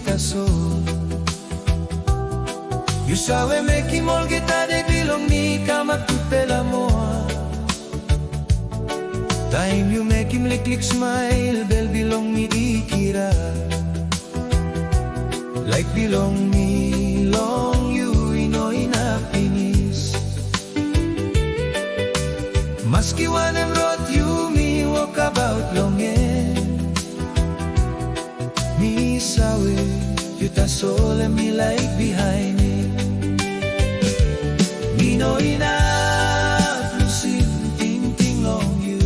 tasol. You sawe mekim olgeta de bilong ni kamak nupela moa. Taim you mekim liklik smile bel bilong mi ikira. Like bilong me long you inoy na pinis. Maski wanem rot you me walk about longen. Mi sawe you tasol and me like behind it. Mi no INAP LUSIM TINGTING long you.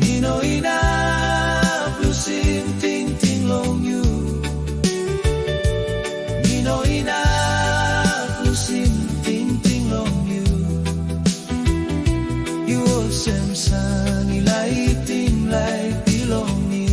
Mi no INAP LUSIM TINGTIng long you. Mi no INAP LUSIM TINGTIng long you. You olsem san laitim like bilong ni.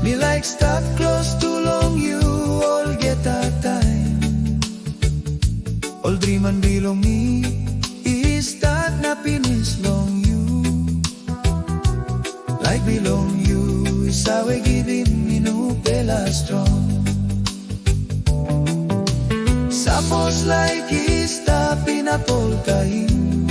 Me like stuck close to long you, olgeta taim. All dream and bilong me is that na pinis long you. Like bilong you is awe givim nupela strong. Sapos like is the pinapol taim.